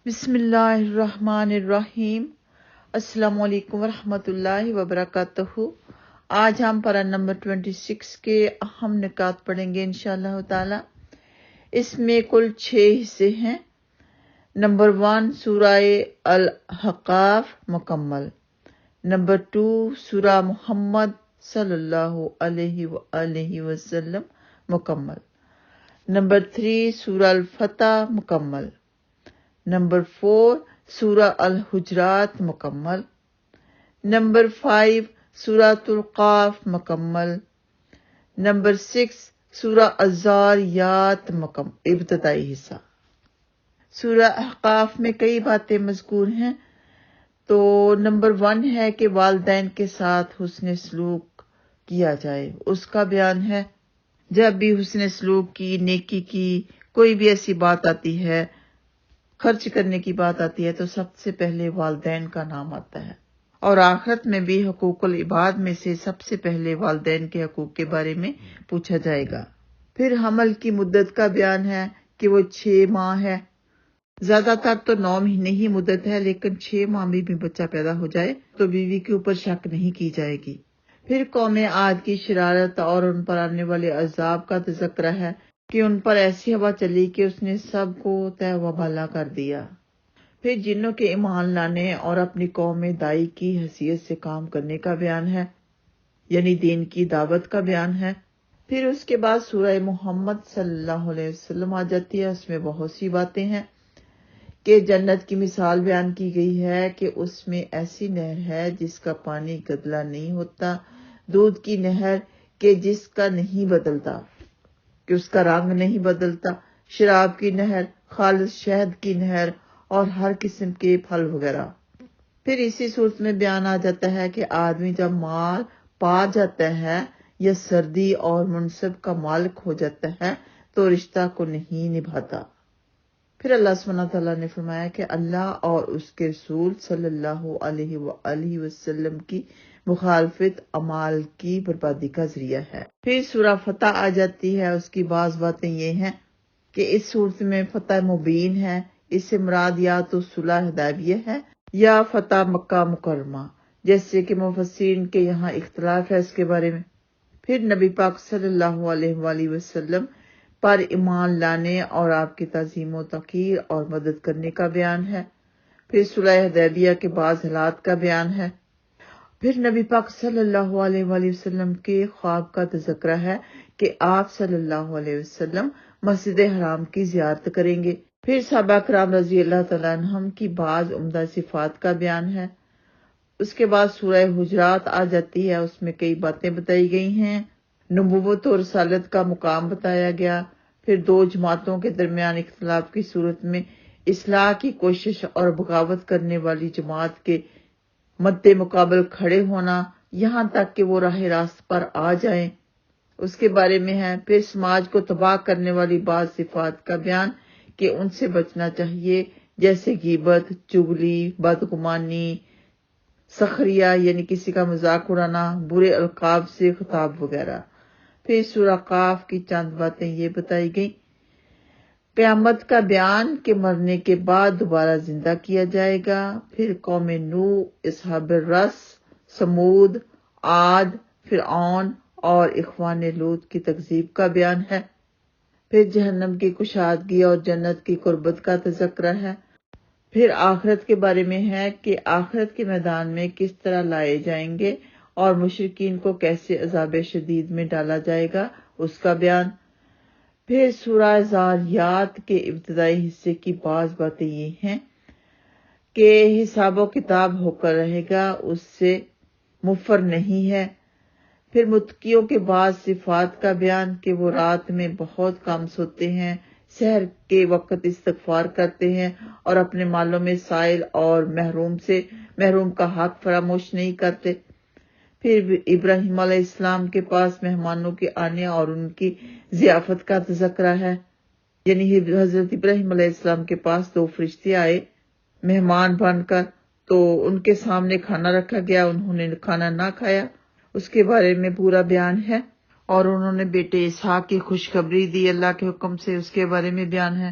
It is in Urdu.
بسم اللہ الرحمن الرحیم۔ السلام علیکم ورحمۃ اللہ وبرکاتہ۔ آج ہم پارہ نمبر 26 کے اہم نکات پڑھیں گے انشاءاللہ تعالی۔ اس میں کل 6 حصے ہیں۔ نمبر 1 سورہ الاحقاف مکمل۔ نمبر 2 سورہ محمد صلی اللہ علیہ وآلہ وسلم مکمل۔ نمبر 3 سورہ الفتح مکمل۔ نمبر 4 سورہ الحجرات مکمل۔ نمبر 5 سورۃ القاف مکمل۔ نمبر 6 سورہ الذاریات مکمل ابتدائی حصہ۔ سورہ احقاف میں کئی باتیں مذکور ہیں۔ تو نمبر 1 ہے کہ والدین کے ساتھ حسن سلوک کیا جائے، اس کا بیان ہے۔ جب بھی حسن سلوک کی، نیکی کی کوئی بھی ایسی بات آتی ہے، خرچ کرنے کی بات آتی ہے، تو سب سے پہلے والدین کا نام آتا ہے، اور آخرت میں بھی حقوق العباد میں سے سب سے پہلے والدین کے حقوق کے بارے میں پوچھا جائے گا۔ پھر حمل کی مدت کا بیان ہے کہ وہ 6 ماہ ہے۔ زیادہ تر تو 9 مہینے ہی مدت ہے، لیکن 6 ماہ میں بھی بچہ پیدا ہو جائے تو بیوی کے اوپر شک نہیں کی جائے گی۔ پھر قوم عاد کی شرارت اور ان پر آنے والے عذاب کا تذکرہ ہے کہ ان پر ایسی ہوا چلی کہ اس نے سب کو تہ و بالا کر دیا۔ پھر جنوں کے ایمان لانے اور اپنی قوم میں دائی کی حیثیت سے کام کرنے کا بیان ہے، یعنی دین کی دعوت کا بیان ہے۔ پھر اس کے بعد سورہ محمد صلی اللہ علیہ وسلم آ جاتی ہے۔ اس میں بہت سی باتیں ہیں کہ جنت کی مثال بیان کی گئی ہے کہ اس میں ایسی نہر ہے جس کا پانی گدلا نہیں ہوتا، دودھ کی نہر کہ جس کا نہیں بدلتا، کہ اس کا رنگ نہیں بدلتا، شراب کی نہر، خالص شہد کی نہر اور ہر قسم کے پھل وغیرہ۔ پھر اسی صورت میں بیان آ جاتا ہے کہ آدمی جب مال پا جاتا ہے یا سردی اور منصب کا مالک ہو جاتا ہے تو رشتہ کو نہیں نبھاتا۔ پھر اللہ سبحانہ تعالیٰ نے فرمایا کہ اللہ اور اس کے رسول صلی اللہ علیہ وآلہ وسلم کی مخالفت اعمال کی بربادی کا ذریعہ ہے۔ پھر سورہ فتح آ جاتی ہے۔ اس کی بعض باتیں یہ ہیں کہ اس صورت میں فتح مبین ہے، اس سے مراد یا تو صلح حدیبیہ ہے یا فتح مکہ مکرمہ، جیسے کہ مفسرین کے یہاں اختلاف ہے اس کے بارے میں۔ پھر نبی پاک صلی اللہ علیہ وآلہ وسلم پر ایمان لانے اور آپ کی تعظیم و توقیر اور مدد کرنے کا بیان ہے۔ پھر صلح حدیبیہ کے بعض حالات کا بیان ہے۔ پھر نبی پاک صلی اللہ علیہ وآلہ وسلم کے خواب کا تذکرہ ہے کہ آپ صلی اللہ علیہ وسلم مسجد حرام کی زیارت کریں گے۔ پھر صحابہ کرام رضی اللہ تعالیٰ عنہم کی بعض عمدہ صفات کا بیان ہے۔ اس کے بعد سورہ حجرات آ جاتی ہے۔ اس میں کئی باتیں بتائی گئی ہیں۔ نبوت اور رسالت کا مقام بتایا گیا۔ پھر 2 جماعتوں کے درمیان اختلاف کی صورت میں اصلاح کی کوشش اور بغاوت کرنے والی جماعت کے مد مقابل کھڑے ہونا یہاں تک کہ وہ راہ راست پر آ جائیں، اس کے بارے میں ہے۔ پھر سماج کو تباہ کرنے والی بعض صفات کا بیان کہ ان سے بچنا چاہیے، جیسے غیبت، چغلی، بدگمانی، سخریہ یعنی کسی کا مذاق اڑانا، برے القاب سے خطاب وغیرہ۔ پھر سورہ قاف کی چند باتیں یہ بتائی گئیں۔ قیامت کا بیان کہ مرنے کے بعد دوبارہ زندہ کیا جائے گا۔ پھر قوم نوح، اصحاب الرس، سمود، عاد، فرعون اور اخوان لوط کی تکذیب کا بیان ہے۔ پھر جہنم کی کشادگی اور جنت کی قربت کا تذکرہ ہے۔ پھر آخرت کے بارے میں ہے کہ آخرت کے میدان میں کس طرح لائے جائیں گے اور مشرکین کو کیسے عذاب شدید میں ڈالا جائے گا، اس کا بیان۔ پھر سورہ ذاریات کے ابتدائی حصے کی بعض باتیں یہ ہیں کہ حساب و کتاب ہو کر رہے گا، اس سے مفر نہیں ہے۔ پھر متقیوں کے بعض صفات کا بیان کہ وہ رات میں بہت کم سوتے ہیں، سحر کے وقت استغفار کرتے ہیں اور اپنے مالوں میں سائل اور محروم کا حق فراموش نہیں کرتے۔ پھر ابراہیم علیہ السلام کے پاس مہمانوں کے آنے اور ان کی ضیافت کا تذکرہ ہے، یعنی حضرت ابراہیم علیہ السلام کے پاس 2 فرشتے آئے مہمان بن کر، تو ان کے سامنے کھانا رکھا گیا، انہوں نے کھانا نہ کھایا، اس کے بارے میں پورا بیان ہے۔ اور انہوں نے بیٹے اسحاق کی خوشخبری دی اللہ کے حکم سے، اس کے بارے میں بیان ہے۔